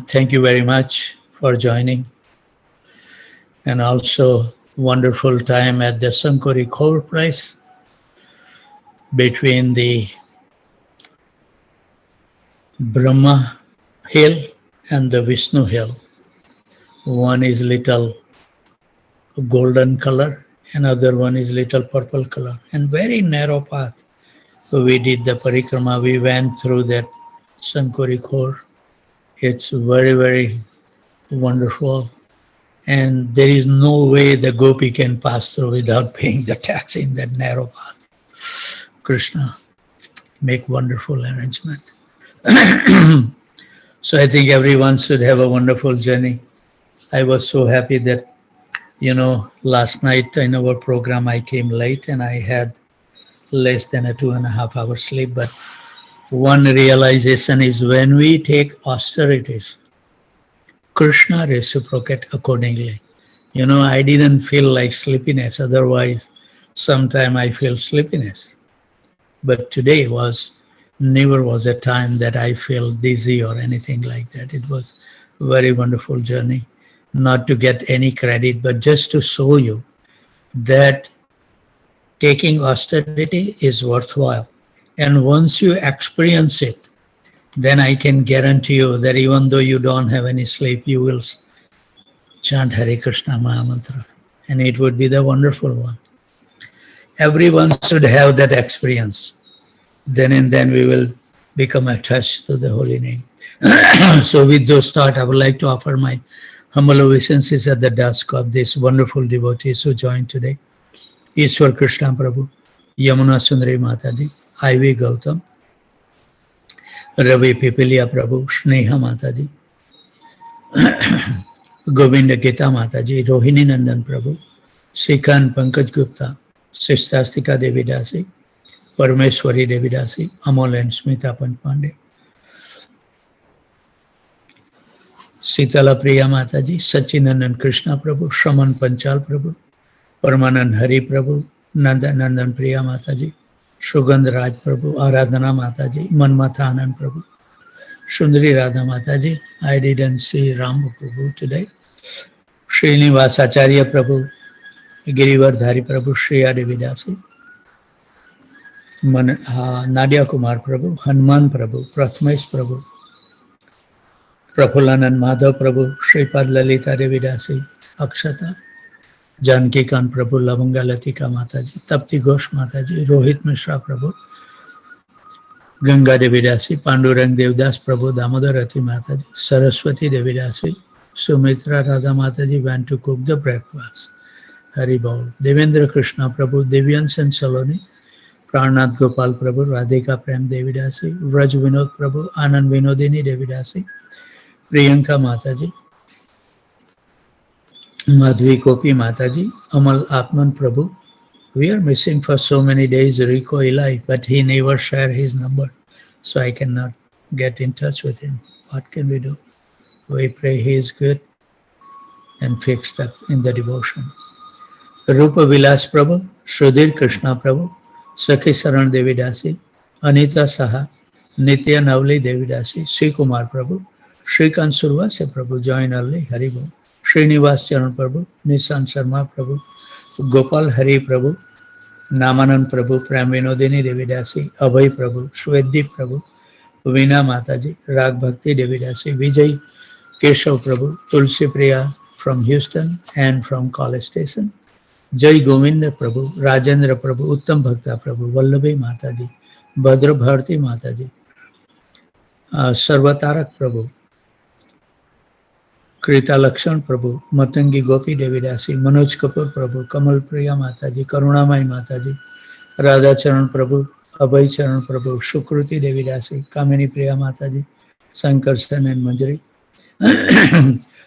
Thank you very much for joining. And also wonderful time at the Sankori Core place between the Brahma hill and the Vishnu hill. One is little golden color, another one is little purple color, and very narrow path. So we did the parikrama, we went through that Sankori Core. It's very, very wonderful. And there is no way the gopi can pass through without paying the tax in that narrow path. Krishna make wonderful arrangement. So I think everyone should have a wonderful journey. I was so happy that, last night in our program I came late and I had less than a 2.5 hour sleep. But one realization is when we take austerities, Krishna reciprocate accordingly. I didn't feel like sleepiness. Otherwise, sometime I feel sleepiness. But today never was a time that I feel dizzy or anything like that. It was a very wonderful journey. Not to get any credit, but just to show you that taking austerity is worthwhile. And once you experience it, then I can guarantee you that even though you don't have any sleep, you will chant Hare Krishna Maha Mantra. And it would be the wonderful one. Everyone should have that experience. Then and then we will become attached to the holy name. So with those thoughts, I would like to offer my humble obeisances at the dusk of these wonderful devotees who joined today. Ishwar Krishna Prabhu, Yamuna Sundari Mataji, I.V. Gautam, Ravi Pipilia Prabhu, Sneha Mataji, Govinda Gita Mataji, Rohini Nandan Prabhu, Sikhan Pankaj Gupta, Sistastika Devi Dasi, Parameshwari Devi Dasi, Amol and Smita Pandey, Sitala Priya Mataji, Sachinandan Krishna Prabhu, Shraman Panchal Prabhu, Paramanand Hari Prabhu, Nandan Priya Mataji, Shugandh Raj Prabhu, Aradhana Mataji, Manmatha Anand Prabhu, Sundari Radha Mataji. I didn't see Ram Prabhu today. Srinivas Acharya Prabhu, Girivardhari Prabhu, Shriya Devi Dasi, Nadia Kumar Prabhu, Hanuman Prabhu, Prathamesh Prabhu, Prafulanand Madhav Prabhu, Shripad Lalita Devi Dasi, Akshata, Janki Kant Prabhu, Lavanga Latika Mataji, Tapti Ghosh Mataji, Rohit Mishra Prabhu, Ganga Devi Dasi, Pandurang Devdas Prabhu, Damodar Mataji, Saraswati Devi Dasi, Sumitra Radha Mataji went to cook the breakfast. Hari Bol. Devendra Krishna Prabhu, Devyans and Saloni, Pranath Gopal Prabhu, Radhika Prem Devi Dasi, Vraj Vinod Prabhu, Anand Vinodini Devi Dasi, Priyanka Mataji, Madhvi Kopi Mataji, Amal Atman Prabhu. We are missing for so many days Rico Eli, but he never shared his number, so I cannot get in touch with him. What can we do? We pray he is good and fixed up in the devotion. Rupa Vilas Prabhu, Sudhir Krishna Prabhu, Sakhi Saran Devi Dasi, Anita Saha, Nitya Navli Devi Dasi, Sri Kumar Prabhu, Shrikant Survase Prabhu, join early, Hari Bol. Srinivas Charan Prabhu, Nissan Sharma Prabhu, Gopal Hari Prabhu, Namanand Prabhu, Prem Vinodini Devi Dasi, Abhay Prabhu, Shweddeep Prabhu, Veena Mataji, Rag Bhakti Devi Dasi, Vijay Keshav Prabhu, Tulsi Priya from Houston and from College Station, Jai Govinda Prabhu, Rajendra Prabhu, Uttam Bhakta Prabhu, Vallabhi Mataji, Bhadra Bharti Mataji, Sarvatarak Prabhu, Krita Lakshan Prabhu, Matangi Gopi Devi Dasi, Manoj Kapoor Prabhu, Kamal Priya Mataji, Karunamai Mataji, Radha Charan Prabhu, Abhay Charan Prabhu, Shukruti Devi Dasi, Kamini Priya Mataji, Sankarsan and Manjari,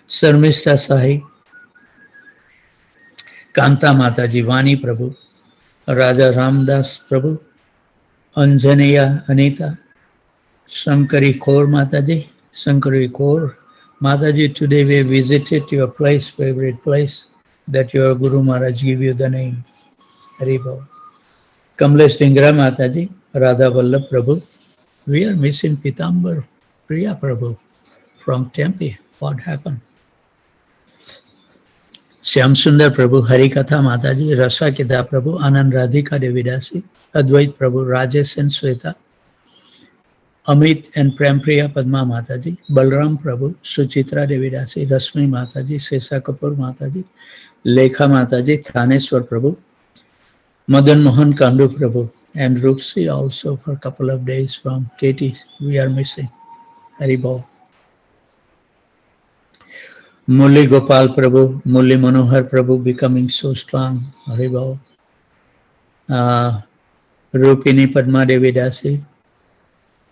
Sarmista Sahi, Kanta Mataji, Vani Prabhu, Raja Ramdas Prabhu, Anjaneya Anita, Shankari Kaur Mataji, Shankari Kaur Mataji, today we visited your place, favorite place, that your Guru Maharaj give you the name. Hari Bol. Kamlesh Dingra Mataji, Radha Vallabh Prabhu. We are missing Pitambar Priya Prabhu from Tempe. What happened? Shyam सुंदर प्रभु, हरि कथा माता जी, रसा किदा प्रभु, आनंद राधिका देवीदासी, अद्वैत प्रभु, Rajesh and Shweta, Amit and प्रेम प्रिया पद्मा माता जी, बलराम प्रभु, सुचित्रा देवीदासी, रश्मि माता जी, शेषा कपूर माता जी, लेखा माता जी, थानेश्वर प्रभु, मदन मोहन कांडू प्रभु, and Rupsi also for a couple of days from Katie. We are missing. Hari Bol. Muli Gopal Prabhu, Muli Manohar Prabhu becoming so strong. Hari Bol. Rupini Padma Devi Dasi,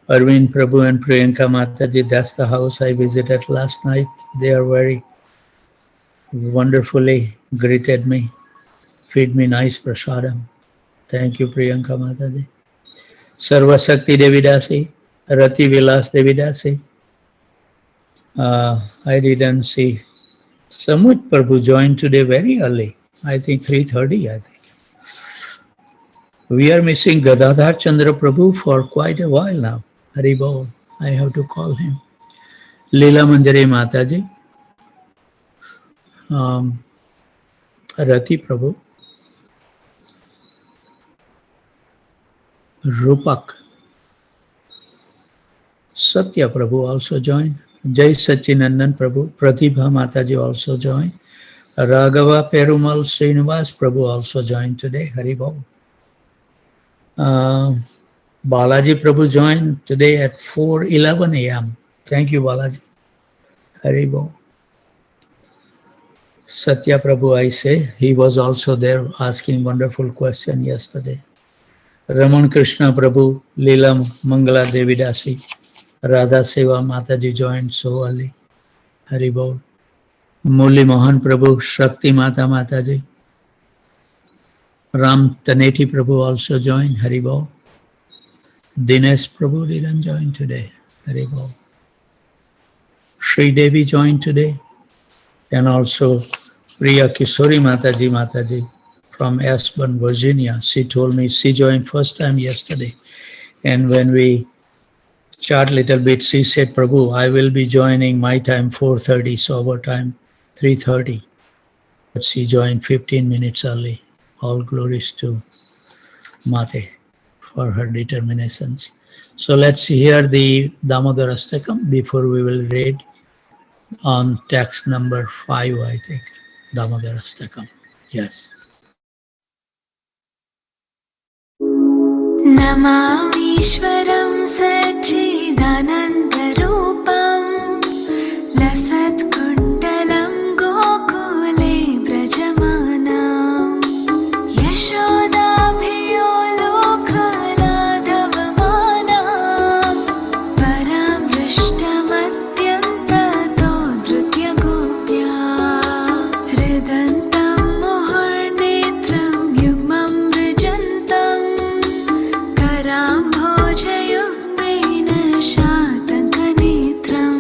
Arvind Prabhu and Priyanka Mataji. That's the house I visited last night. They are very wonderfully greeted me, feed me nice prasadam. Thank you, Priyanka Mataji. Sarva Shakti Devi Dasi, Rati Vilas Devi Dasi. I didn't see. Samut Prabhu joined today very early. I think 3:30, I think. We are missing Gadadhar Chandra Prabhu for quite a while now. Hari Bol. I have to call him. Leela Manjari Mataji. Rati Prabhu. Rupak. Satya Prabhu also joined. Jai Sachinandan Prabhu. Pratibha Mataji also joined. Raghava Perumal Srinivas Prabhu also joined today. Hari Bol. Balaji Prabhu joined today at 4:11 a.m. Thank you, Balaji. Hari Bol. Satya Prabhu, I say, he was also there asking wonderful question yesterday. Raman Krishna Prabhu, Leela Mangala Devi Dasi, Radha Seva Mataji joined so early. Hari Bol. Murli Mohan Prabhu, Shakti Mata Mataji. Ram Taneti Prabhu also joined. Hari Bol. Dinesh Prabhu didn't join today. Hari Bol. Sri Devi joined today. And also Priya Kishori Mataji from Ashburn, Virginia. She told me she joined first time yesterday. And when we chat a little bit, she said, Prabhu, I will be joining my time 4:30, so our time 3:30. But she joined 15 minutes early. All glories to Mate for her determinations. So let's hear the Damodar Ashkatam before we will read on text number 5, I think. Damodar Ashkatam. Yes. नमामीश्वरं सच्चिदानन्दरूपं लसत्कुण्डलं गोकुले व्रजमानं यशोदाभियो लोकलाघवमानां परां दृष्टमत्यन्ततो धृत्य Gopya हृदन्तं मुहुर्नेत्रं युग्मं मृजन्तम् भोजयुग्मेन शातकनेत्रम्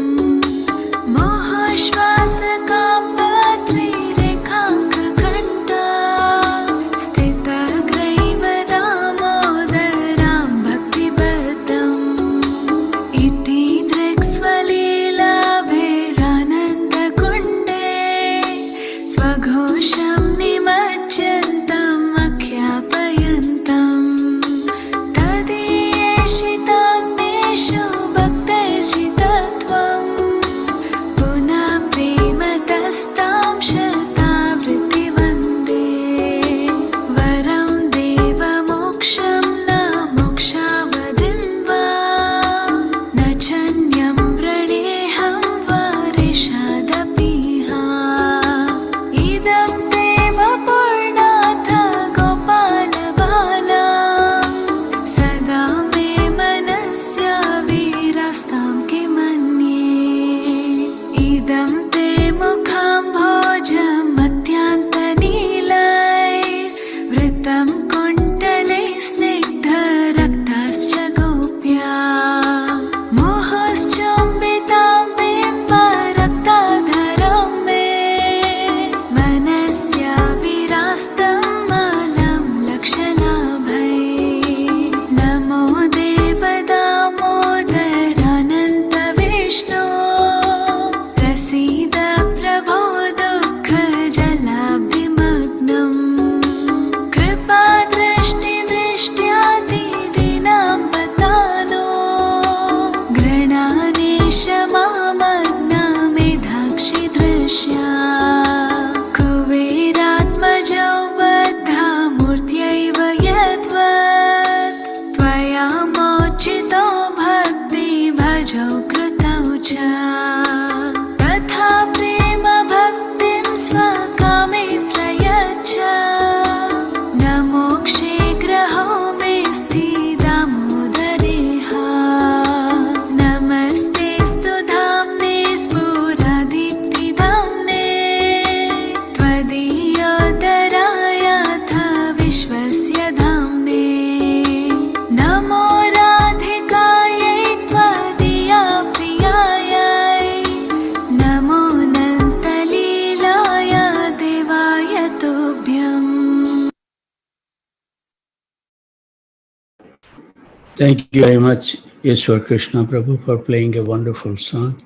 Thank you very much, Ishwar Krishna Prabhu, for playing a wonderful song,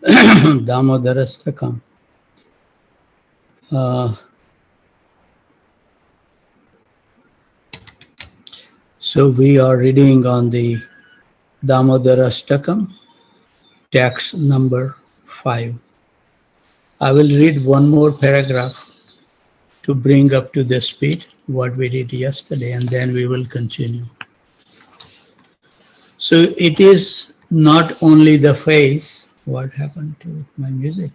Damodar Ashkatam. Uh, so we are reading on the Damodar Ashkatam, text number 5. I will read one more paragraph to bring up to the speed what we did yesterday, and then we will continue. So it is not only the face. What happened to my music?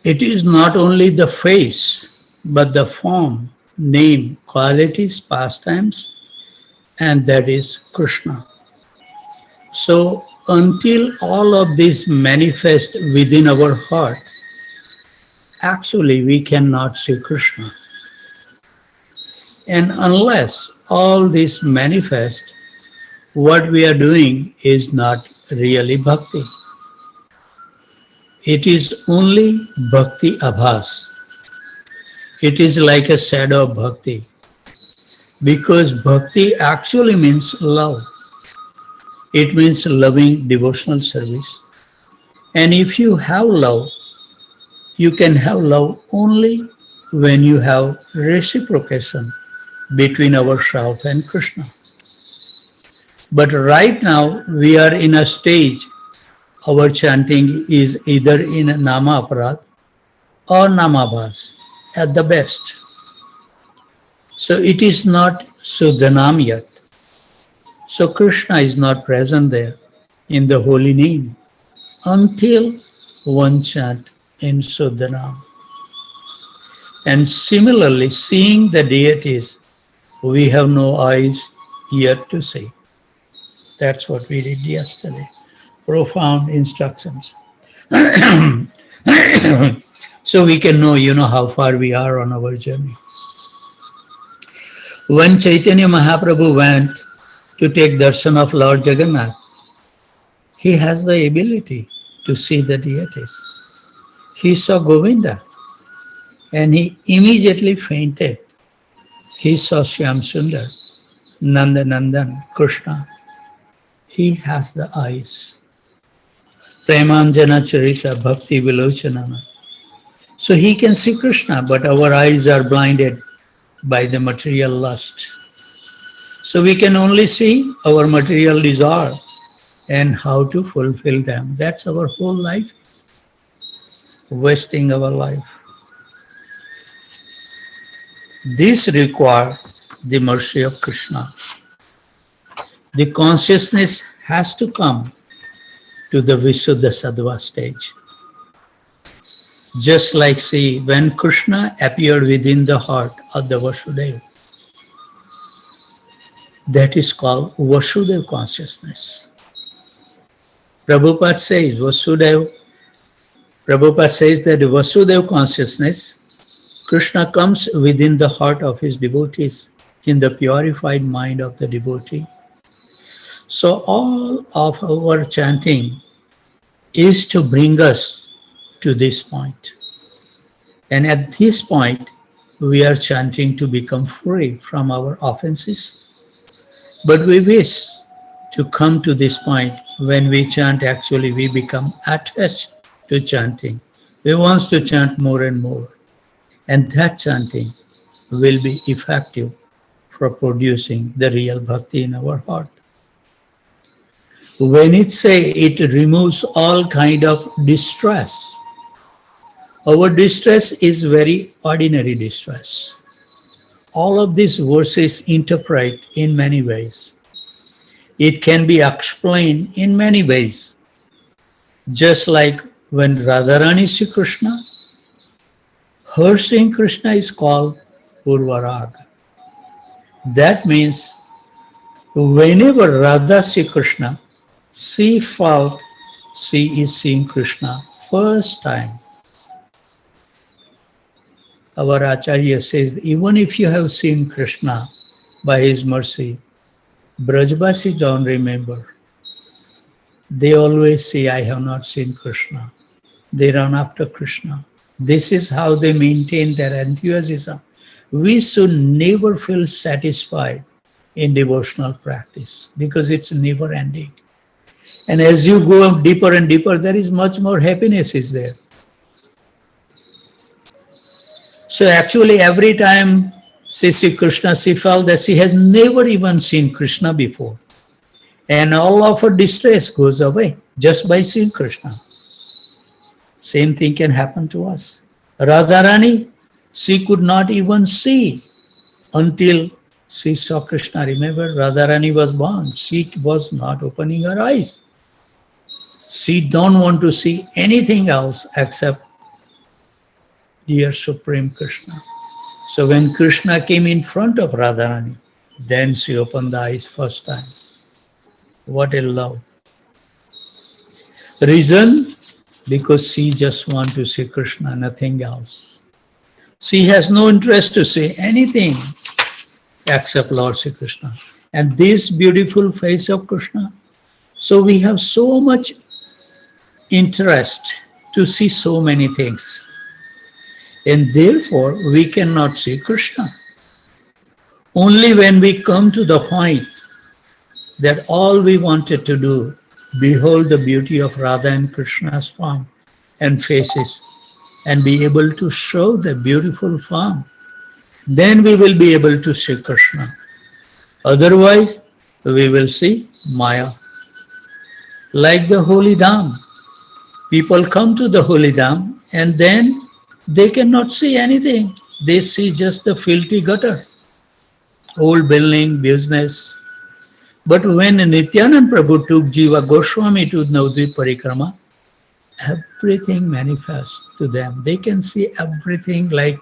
It is not only the face, but the form, name, qualities, pastimes, and that is Krishna. So until all of this manifest within our heart, actually we cannot see Krishna. And unless all this manifest, what we are doing is not really bhakti. It is only bhakti abhas. It is like a shadow of bhakti. Because bhakti actually means love. It means loving devotional service. And if you have love, you can have love only when you have reciprocation between ourselves and Krishna. But right now we are in a stage, our chanting is either in Nama Aparad or Namabhas at the best. So it is not Sudhanam yet. So Krishna is not present there in the holy name until one chant in Sudhanam. And similarly, seeing the deities, we have no eyes yet to see. That's what we did yesterday. Profound instructions. So we can know, how far we are on our journey. When Chaitanya Mahaprabhu went to take darshan of Lord Jagannath, he has the ability to see the deities. He saw Govinda and he immediately fainted. He saw Shyam Sundar, Nanda Nandan, Krishna. He has the eyes. Premanjana Charita Bhakti Vilochanana. So he can see Krishna, but our eyes are blinded by the material lust. So we can only see our material desire and how to fulfill them. That's our whole life, wasting our life. This requires the mercy of Krishna. The consciousness has to come to the Visuddha Sattva stage. Just like, see, when Krishna appeared within the heart of the Vasudeva, that is called Vasudeva consciousness. Prabhupada says that the Vasudeva consciousness, Krishna comes within the heart of his devotees, in the purified mind of the devotee. So all of our chanting is to bring us to this point. And at this point, we are chanting to become free from our offenses. But we wish to come to this point when we chant, actually we become attached to chanting. We want to chant more and more. And that chanting will be effective for producing the real bhakti in our heart. When it says it removes all kind of distress, our distress is very ordinary distress. All of these verses interpret in many ways. It can be explained in many ways. Just like when Radharani see Krishna, her seeing Krishna is called Purvarag. That means whenever Radha sees Krishna, she felt she is seeing Krishna first time. Our Acharya says, even if you have seen Krishna by his mercy, Brajbasi don't remember. They always say, I have not seen Krishna. They run after Krishna. This is how they maintain their enthusiasm. We should never feel satisfied in devotional practice because it's never ending. And as you go deeper and deeper, there is much more happiness is there. So actually every time she sees Krishna, she felt that she has never even seen Krishna before. And all of her distress goes away just by seeing Krishna. Same thing can happen to us. Radharani, she could not even see until she saw Krishna. Remember, Radharani was born. She was not opening her eyes. She don't want to see anything else except dear Supreme Krishna. So when Krishna came in front of Radharani, then she opened the eyes first time. What a love. Reason? Because she just wants to see Krishna, nothing else. She has no interest to see anything except Lord Sri Krishna. And this beautiful face of Krishna. So we have so much interest to see so many things. And therefore we cannot see Krishna. Only when we come to the point that all we wanted to do, behold the beauty of Radha and Krishna's form and faces, and be able to show the beautiful form, then we will be able to see Krishna. Otherwise, we will see Maya. Like the holy Dham. People come to the holy Dham and then they cannot see anything. They see just the filthy gutter, old building, business. But when Nityanand Prabhu took Jiva Goswami to Navadvip Parikrama, everything manifests to them. They can see everything like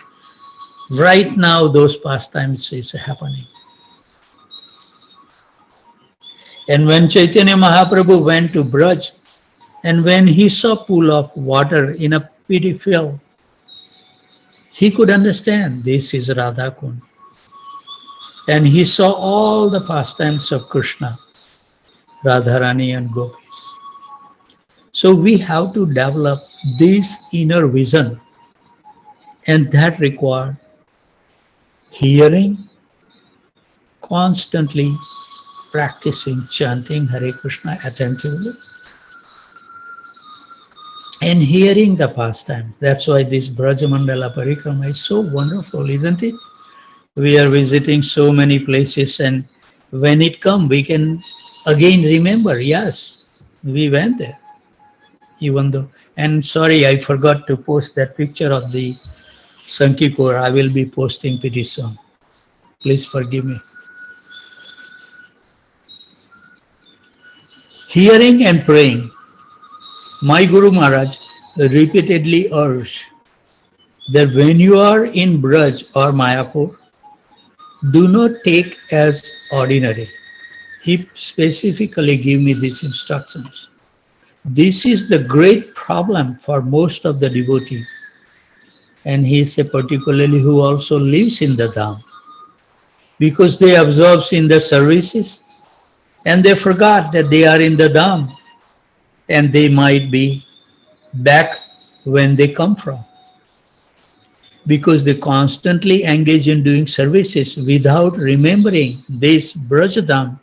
right now those pastimes is happening. And when Chaitanya Mahaprabhu went to Braj, and when he saw pool of water in a pity field, he could understand this is Radha Kund. And he saw all the pastimes of Krishna, Radharani and Gopis. So we have to develop this inner vision, and that requires hearing, constantly practicing chanting Hare Krishna attentively, and hearing the pastime. That's why this Brajamandala Parikrama is so wonderful, isn't it? We are visiting so many places, and when it comes, we can again remember, yes, we went there. Even though, and sorry, I forgot to post that picture of the Sankipur. I will be posting pretty soon. Please forgive me. Hearing and praying. My Guru Maharaj repeatedly urged that when you are in Braj or Mayapur, do not take as ordinary. He specifically gave me these instructions. This is the great problem for most of the devotees. And he said particularly who also lives in the Dham. Because they absorb in the services and they forgot that they are in the Dham and they might be back when they come from. Because they constantly engage in doing services without remembering this Brajadam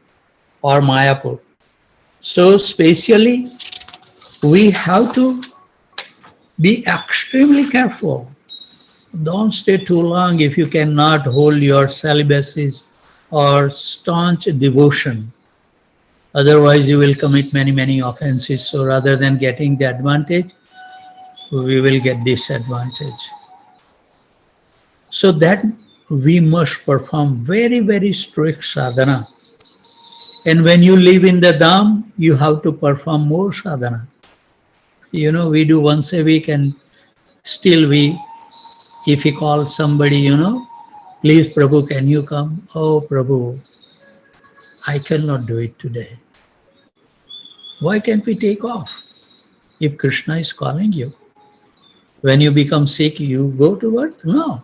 or Mayapur. So spatially, we have to be extremely careful. Don't stay too long if you cannot hold your celibacy or staunch devotion. Otherwise, you will commit many, many offenses. So rather than getting the advantage, we will get disadvantage. So that we must perform very, very strict sadhana. And when you live in the Dham, you have to perform more sadhana. You know, we do once a week and still if we call somebody, please Prabhu, can you come? Oh Prabhu, I cannot do it today. Why can't we take off? If Krishna is calling you. When you become sick, you go to work? No.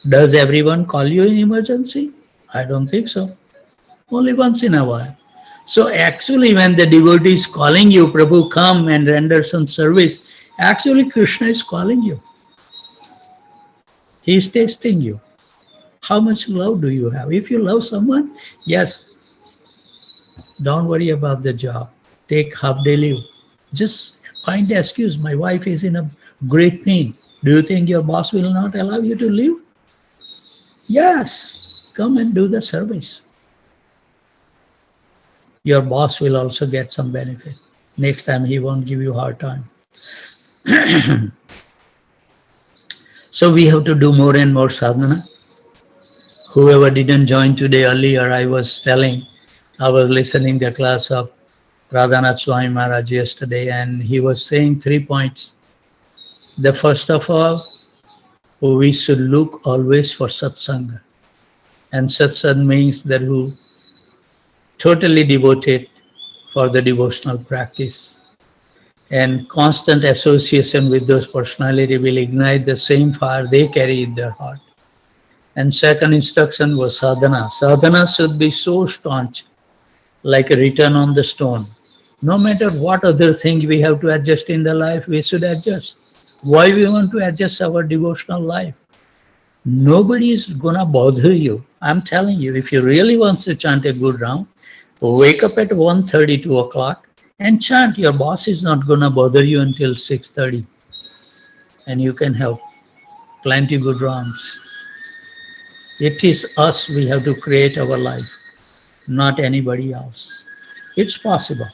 Does everyone call you in emergency? I don't think so. Only once in a while. So actually when the devotee is calling you, Prabhu, come and render some service, Actually, Krishna is calling you. He is testing you. How much love do you have? If you love someone, yes, don't worry about the job. Take half day leave. Just find the excuse. My wife is in a great pain. Do you think your boss will not allow you to leave? Yes, come and do the service. Your boss will also get some benefit. Next time he won't give you a hard time. So we have to do more and more sadhana. Whoever didn't join today earlier, I was listening the class of Radhanath Swami Maharaj yesterday, and he was saying 3 points. The first of all, we should look always for satsanga. And satsang means that who totally devoted for the devotional practice. And constant association with those personality will ignite the same fire they carry in their heart. And second instruction was sadhana. Sadhana should be so staunch, like a written on the stone. No matter what other thing we have to adjust in the life, we should adjust. Why we want to adjust our devotional life? Nobody is gonna bother you. I'm telling you, if you really want to chant a good round, wake up at 1:30, 2 o'clock and chant. Your boss is not gonna bother you until 6:30. And you can have plenty good rounds. It is us, we have to create our life, not anybody else. It's possible.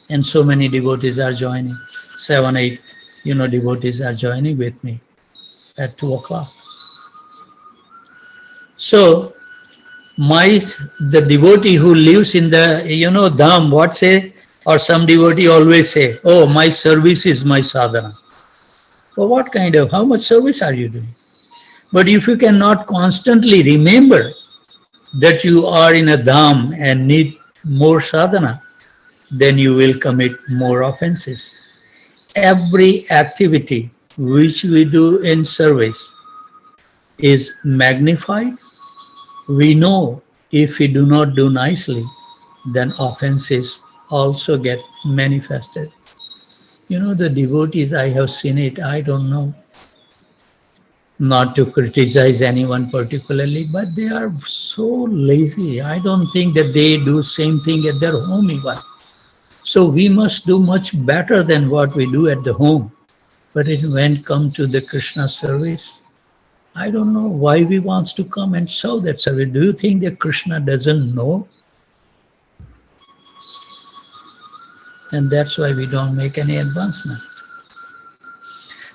And so many devotees are joining. 7, 8, devotees are joining with me at 2 o'clock. So, the devotee who lives in the, dham, what say? Or some devotee always say, oh, my service is my sadhana. So how much service are you doing? But if you cannot constantly remember that you are in a dham and need more sadhana, then you will commit more offenses. Every activity which we do in service is magnified. We know if we do not do nicely, then offenses also get manifested. The devotees, I have seen it, I don't know. Not to criticize anyone particularly, but they are so lazy. I don't think that they do same thing at their home even. So we must do much better than what we do at the home. But when it comes to the Krishna service, I don't know why we want to come and show that service. Do you think that Krishna doesn't know? And that's why we don't make any advancement.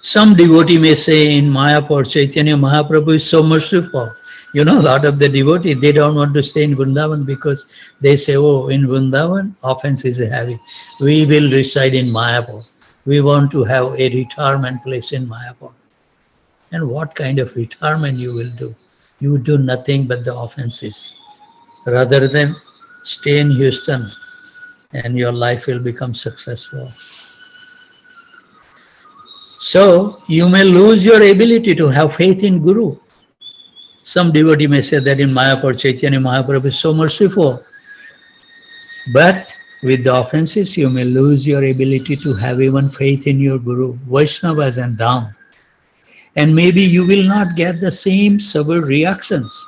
Some devotee may say in Mayapur, Chaitanya Mahaprabhu is so merciful. A lot of the devotees, they don't want to stay in Vrindavan because they say, oh, in Vrindavan, offense is heavy. We will reside in Mayapur. We want to have a retirement place in Mayapur. And what kind of retirement you will do? You will do nothing but the offenses. Rather than stay in Houston and your life will become successful. So, you may lose your ability to have faith in Guru. Some devotee may say that in Mayapur, Chaitanya Mahaprabhu is so merciful. But with the offenses, you may lose your ability to have even faith in your Guru, Vaishnavas and Dham. And maybe you will not get the same severe reactions.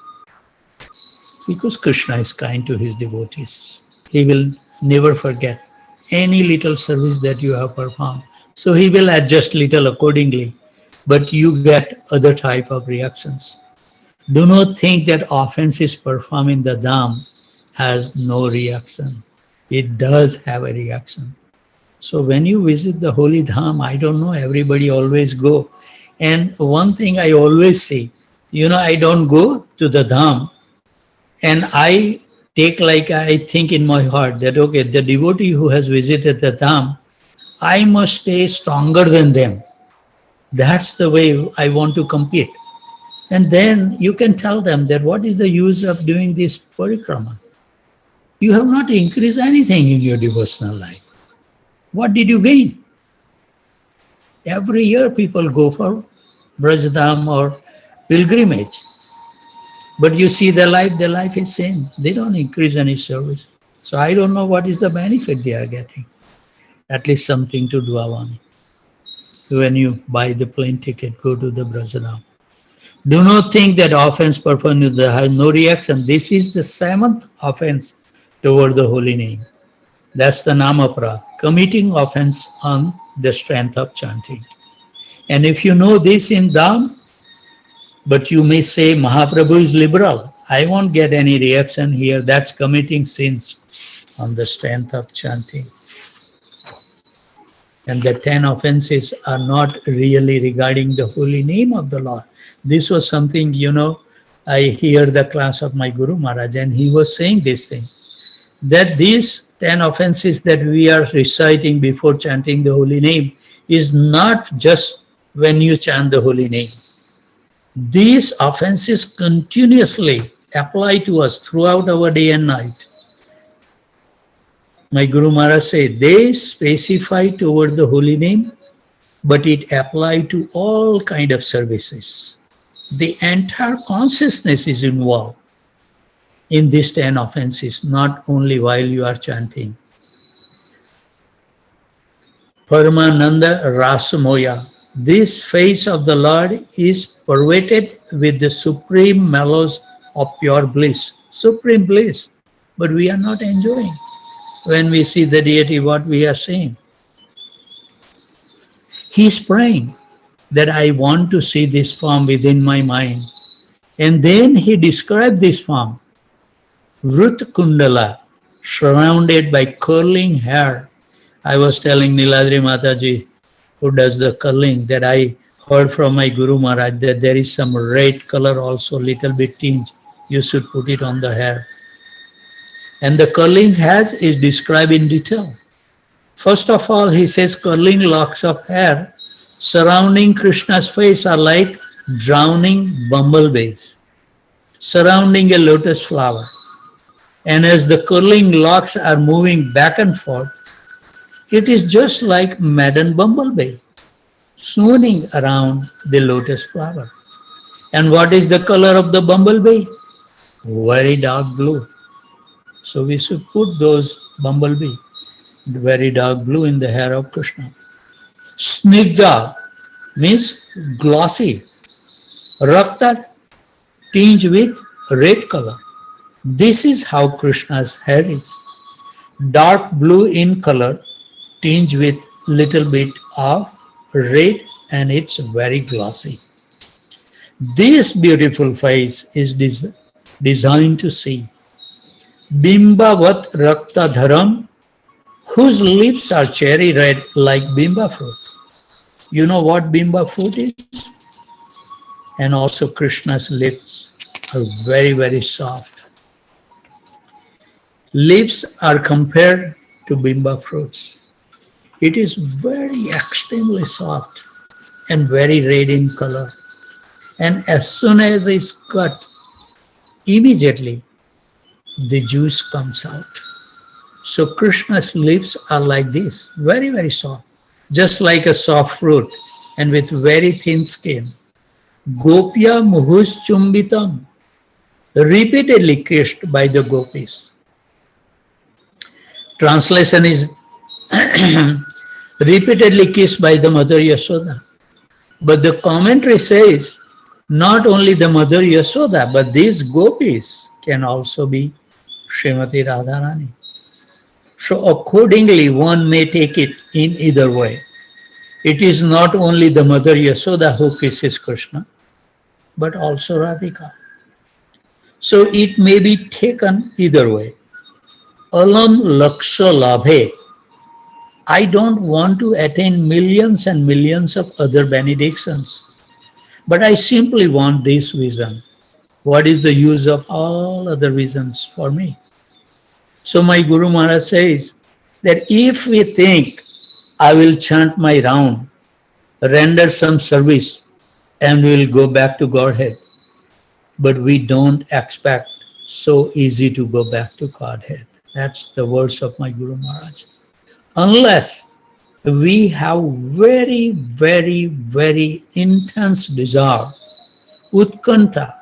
Because Krishna is kind to his devotees. He will never forget any little service that you have performed. So he will adjust little accordingly, but you get other type of reactions. Do not think that offenses performed in the dham has no reaction. It does have a reaction. So when you visit the holy dham, I don't know, everybody always go. And one thing I always see, I don't go to the dham and I think in my heart that, okay, the devotee who has visited the dham, I must stay stronger than them. That's the way I want to compete. And then you can tell them that what is the use of doing this parikrama? You have not increased anything in your devotional life. What did you gain? Every year people go for Brajadham or pilgrimage. But you see their life is same. They don't increase any service. So I don't know what is the benefit they are getting. At least something to dwell on. when you buy the plane ticket, go to the Brajadam. Do not think that offense performed has no reaction. This is the seventh offense toward the holy name. That's the Namapra, committing offense on the strength of chanting. And if you know this in Dham, but you may say Mahaprabhu is liberal, I won't get any reaction here. That's committing sins on the strength of chanting. And the 10 offenses are not really regarding the holy name of the Lord. This was something, I hear the class of my Guru Maharaj, and he was saying this thing, that these 10 offenses that we are reciting before chanting the holy name is not just when you chant the holy name. These offenses continuously apply to us throughout our day and night. My Guru Maharaj said, they specify toward the holy name, but it applies to all kind of services. The entire consciousness is involved in these 10 offenses, not only while you are chanting. Paramananda Rasamoya. This face of the Lord is pervaded with the supreme mellows of pure bliss. Supreme bliss. But we are not enjoying. When we see the deity, what we are seeing. He is praying that I want to see this form within my mind. And then he described this form. Rut Kundala, surrounded by curling hair. I was telling Niladri Mataji, who does the curling, that I heard from my Guru Maharaj that there is some red color also, little bit tinge. You should put it on the hair. And the curling hairs is described in detail. First of all, he says curling locks of hair surrounding Krishna's face are like drowning bumblebees surrounding a lotus flower. And as the curling locks are moving back and forth, it is just like maddened bumblebee swooning around the lotus flower. And what is the color of the bumblebee? Very dark blue. So we should put those bumblebee, very dark blue, in the hair of Krishna. Snigdha means glossy. Rakta, tinged with red color. This is how Krishna's hair is. Dark blue in color, tinged with little bit of red, and it's very glossy. This beautiful face is designed to see. Bimbavat Rakta Dharam, whose lips are cherry red like bimba fruit. You know what bimba fruit is? And also Krishna's lips are very, very soft. Lips are compared to bimba fruits. It is very extremely soft and very red in color. And as soon as it's cut, immediately the juice comes out. So Krishna's lips are like this, very, very soft, just like a soft fruit and with very thin skin. Gopya muhus chumbitam, repeatedly kissed by the gopis. Translation is repeatedly kissed by the Mother Yashoda. But the commentary says not only the Mother Yashoda, but these gopis can also be Srimati Radharani. So accordingly, one may take it in either way. It is not only the Mother Yashoda who kisses Krishna, but also Radhika. So it may be taken either way. Alam laksha labhe. I don't want to attain millions and millions of other benedictions, but I simply want this vision. What is the use of all other visions for me? So my Guru Maharaj says that if we think I will chant my round, render some service, and we will go back to Godhead, but we don't expect so easy to go back to Godhead. That's the words of my Guru Maharaj. Unless we have very, very, very intense desire, utkanta.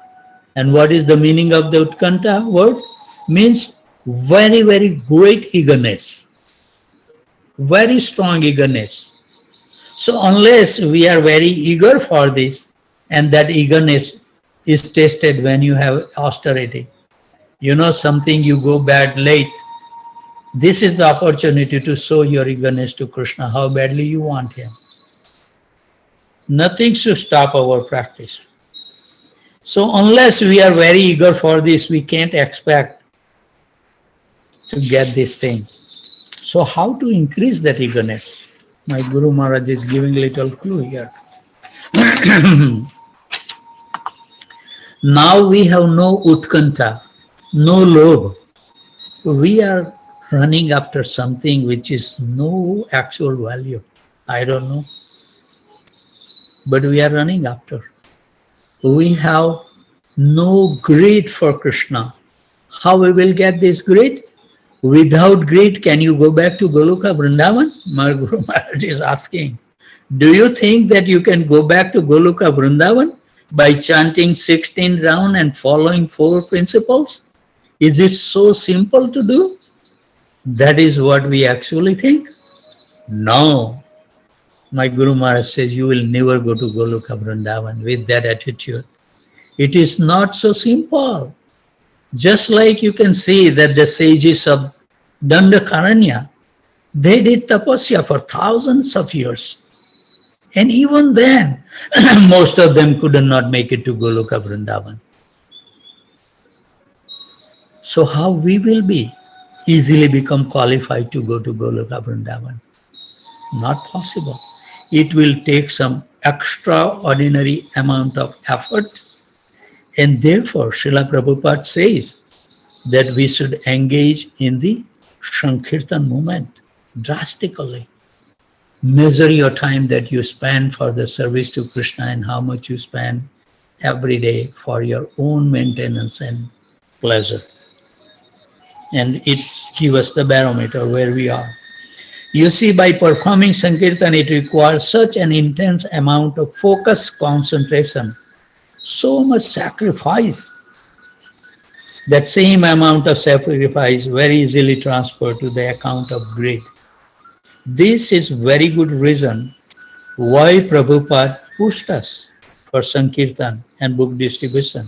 And what is the meaning of the utkanta word? Means very, very great eagerness, very strong eagerness. So unless we are very eager for this, and that eagerness is tested when you have austerity. You know something, you go bad late. This is the opportunity to show your eagerness to Krishna, how badly you want him. Nothing should stop our practice. So unless we are very eager for this, we can't expect to get this thing. So how to increase that eagerness? My Guru Maharaj is giving a little clue here. Now we have no utkanta, no lobh. We are running after something which is no actual value. I don't know. But we are running after. We have no greed for Krishna. How we will get this greed? Without greed, can you go back to Goloka Vrindavan? My Guru Maharaj is asking. Do you think that you can go back to Goloka Vrindavan by chanting 16 rounds and following 4 principles? Is it so simple to do? That is what we actually think? No. My Guru Maharaj says you will never go to Goloka Vrindavan with that attitude. It is not so simple. Just like you can see that the sages of Dandakaranya, they did tapasya for thousands of years. And even then, most of them could not make it to Goloka Vrindavan. So how we will be easily become qualified to go to Goloka Vrindavan? Not possible. It will take some extraordinary amount of effort. And therefore, Srila Prabhupada says that we should engage in the Sankirtan movement drastically. Measure your time that you spend for the service to Krishna and how much you spend every day for your own maintenance and pleasure. And it gives us the barometer where we are. You see, by performing Sankirtan, it requires such an intense amount of focus, concentration, so much sacrifice. That same amount of sacrifice very easily transferred to the account of greed. This is very good reason why Prabhupada pushed us for Sankirtan and book distribution.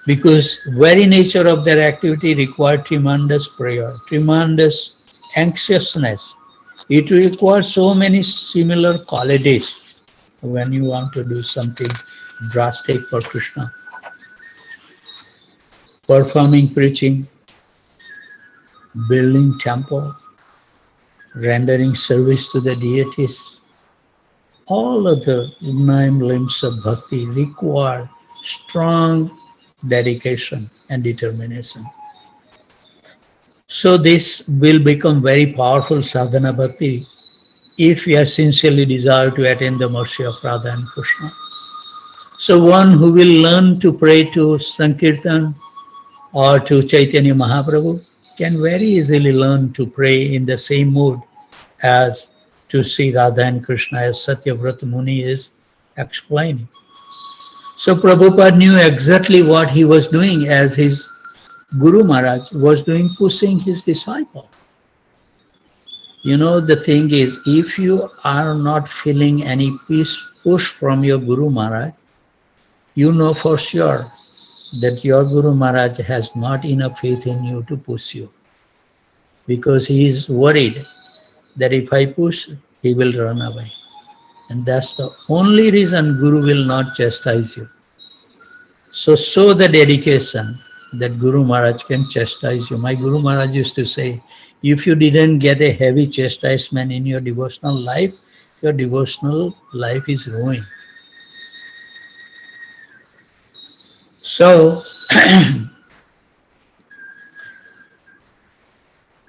Because very nature of their activity required tremendous prayer, tremendous anxiousness. It requires so many similar qualities when you want to do something drastic for Krishna. Performing preaching, building temple, rendering service to the deities, all of the 9 limbs of bhakti require strong dedication and determination. So this will become very powerful sadhana bhakti if we are sincerely desire to attain the mercy of Radha and Krishna. So one who will learn to pray to Sankirtan or to Chaitanya Mahaprabhu can very easily learn to pray in the same mood as to see Radha and Krishna, as Satyavrata Muni is explaining. So Prabhupada knew exactly what he was doing, as his Guru Maharaj was doing, pushing his disciple. You know, the thing is, if you are not feeling any push from your Guru Maharaj, you know for sure that your Guru Maharaj has not enough faith in you to push you. Because he is worried that if I push, he will run away. And that's the only reason Guru will not chastise you. So show the dedication that Guru Maharaj can chastise you. My Guru Maharaj used to say, if you didn't get a heavy chastisement in your devotional life is ruined. So,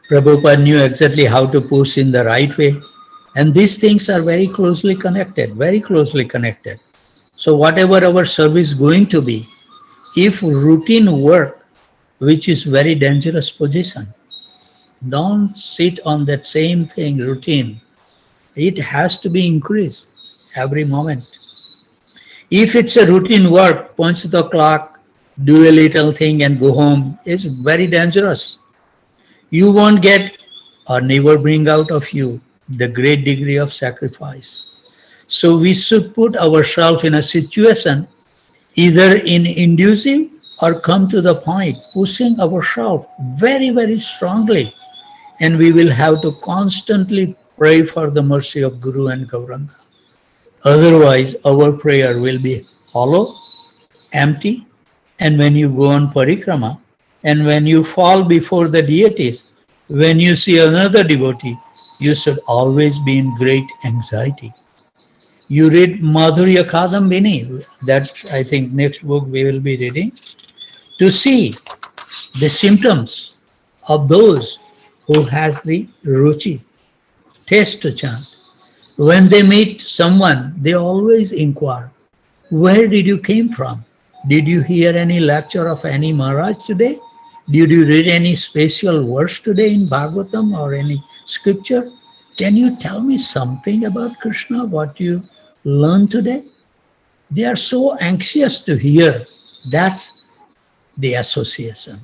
Prabhupada knew exactly how to push in the right way. And these things are very closely connected, very closely connected. So whatever our service is going to be, if routine work, which is very dangerous position, don't sit on that same thing, routine. It has to be increased every moment. If it's a routine work, punch the clock, do a little thing and go home, it's very dangerous. You won't get or never bring out of you the great degree of sacrifice. So we should put ourselves in a situation either in inducive or come to the point, pushing ourselves very, very strongly. And we will have to constantly pray for the mercy of Guru and Gauranga. Otherwise, our prayer will be hollow, empty, and when you go on parikrama, and when you fall before the deities, when you see another devotee, you should always be in great anxiety. You read Madhurya Kadambini, that I think next book we will be reading, to see the symptoms of those who has the ruchi, taste to chant. When they meet someone, they always inquire, where did you came from? Did you hear any lecture of any Maharaj today? Did you read any special verse today in Bhagavatam or any scripture? Can you tell me something about Krishna, what you learned today? They are so anxious to hear. That's the association.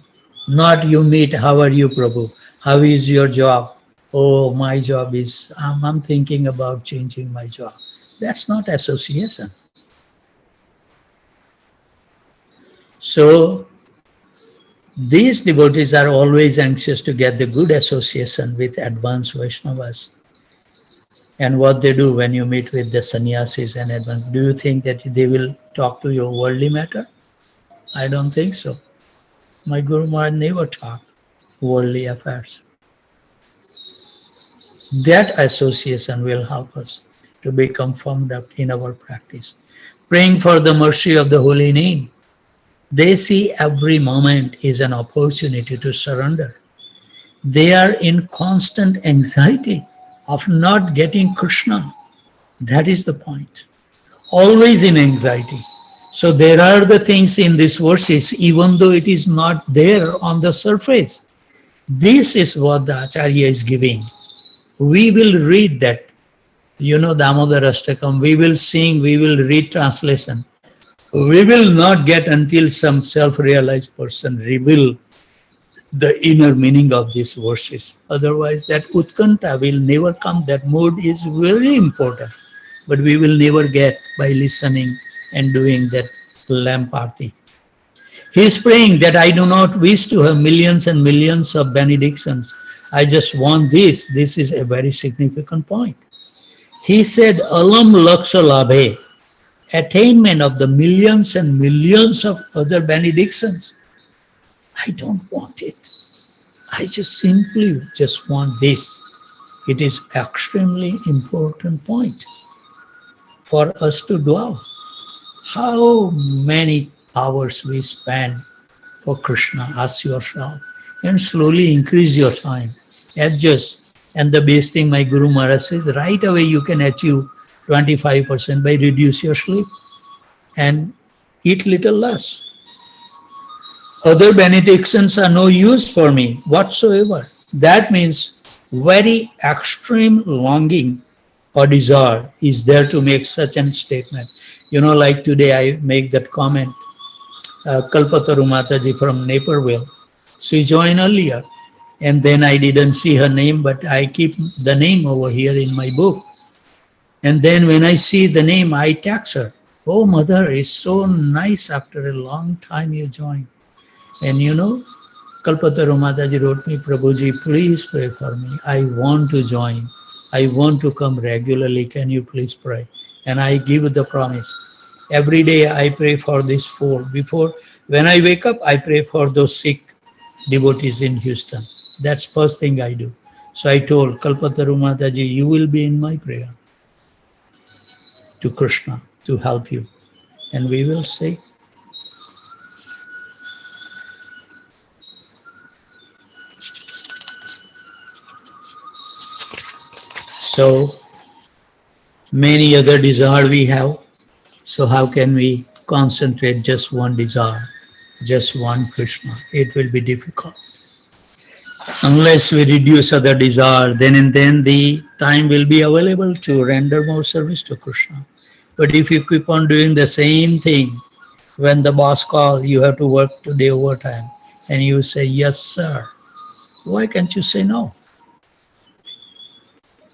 Not you meet, how are you, Prabhu? How is your job? Oh, my job is, I'm thinking about changing my job. That's not association. So, these devotees are always anxious to get the good association with advanced Vaishnavas. And what they do when you meet with the sannyasis and advanced, do you think that they will talk to your worldly matter? I don't think so. My Guru Maharaj never talked worldly affairs. That association will help us to become formed up in our practice. Praying for the mercy of the holy name. They see every moment is an opportunity to surrender. They are in constant anxiety of not getting Krishna. That is the point. Always in anxiety. So there are the things in these verses, even though it is not there on the surface. This is what the Acharya is giving. We will read that. You know, Damodar Ashkatam, we will sing, we will read translation. We will not get until some self-realized person reveal the inner meaning of these verses. Otherwise, that utkanta will never come. That mood is very important. But we will never get by listening and doing that lamp arti. He is praying that I do not wish to have millions and millions of benedictions. I just want this. This is a very significant point. He said, Alam Laksha Labhe, attainment of the millions and millions of other benedictions. I don't want it. I just simply just want this. It is extremely important point for us to dwell. How many hours we spend for Krishna, ask yourself, and slowly increase your time. Adjust. And the best thing my Guru Maharaj says, right away you can achieve 25% by reduce your sleep and eat little less. Other benedictions are no use for me whatsoever. That means very extreme longing or desire is there to make such a statement. You know, like today I make that comment, Kalpataru Mataji from Naperville. She joined earlier and then I didn't see her name, but I keep the name over here in my book. And then when I see the name, I text her, oh mother, it's so nice after a long time you joined. And you know, Kalpataru Mataji wrote me, Prabhuji, please pray for me. I want to join. I want to come regularly. Can you please pray? And I give the promise. Every day I pray for this four. Before, when I wake up, I pray for those sick devotees in Houston. That's first thing I do. So I told Kalpataru Mataji, you will be in my prayer to Krishna to help you. And we will say, so many other desires we have. So how can we concentrate just one desire, just one Krishna? It will be difficult. Unless we reduce other desire, then and then the time will be available to render more service to Krishna. But if you keep on doing the same thing, when the boss calls, you have to work today overtime, and you say, yes, sir. Why can't you say no?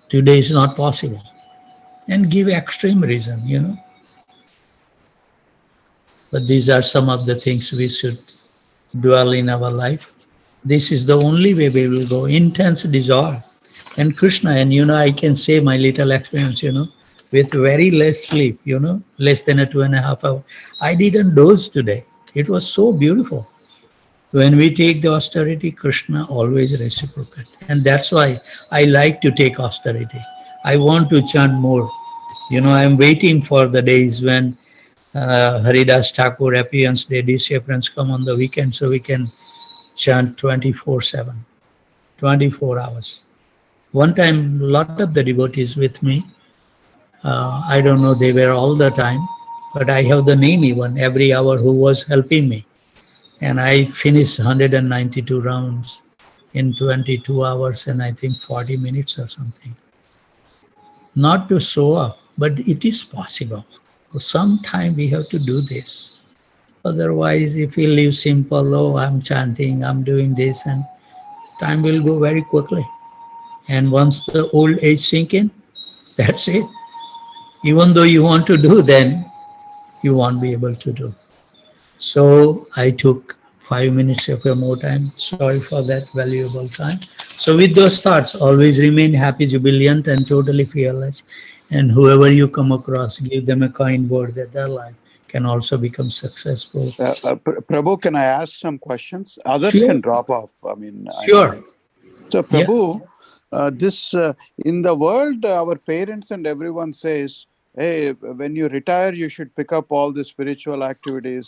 Today is not possible. and give extreme reason, But these are some of the things we should dwell in our life. This is the only way we will go. Intense desire. And Krishna, and I can say my little experience, with very less sleep, less than a 2.5 hour. I didn't doze today. It was so beautiful. When we take the austerity, Krishna always reciprocate. And that's why I like to take austerity. I want to chant more. I'm waiting for the days when Haridas Thakur appearance day, disappearance come on the weekend so we can chant 24/7, 24 hours. One time, a lot of the devotees with me, I don't know, they were all the time, but I have the name even, every hour who was helping me. And I finished 192 rounds in 22 hours and I think 40 minutes or something. Not to show up, but it is possible. So sometime we have to do this. Otherwise, if we live simple, oh, I'm chanting, I'm doing this, and time will go very quickly. And once the old age sink in, that's it. Even though you want to do, then you won't be able to do. So I took 5 minutes of your more time. Sorry for that valuable time. So with those thoughts, always remain happy, jubilant, and totally fearless. And whoever you come across, give them a kind word that their life can also become successful. Prabhu, can I ask some questions? Others Sure. can drop off. Sure. So Prabhu, this in the world, our parents and everyone says, hey, when you retire, you should pick up all the spiritual activities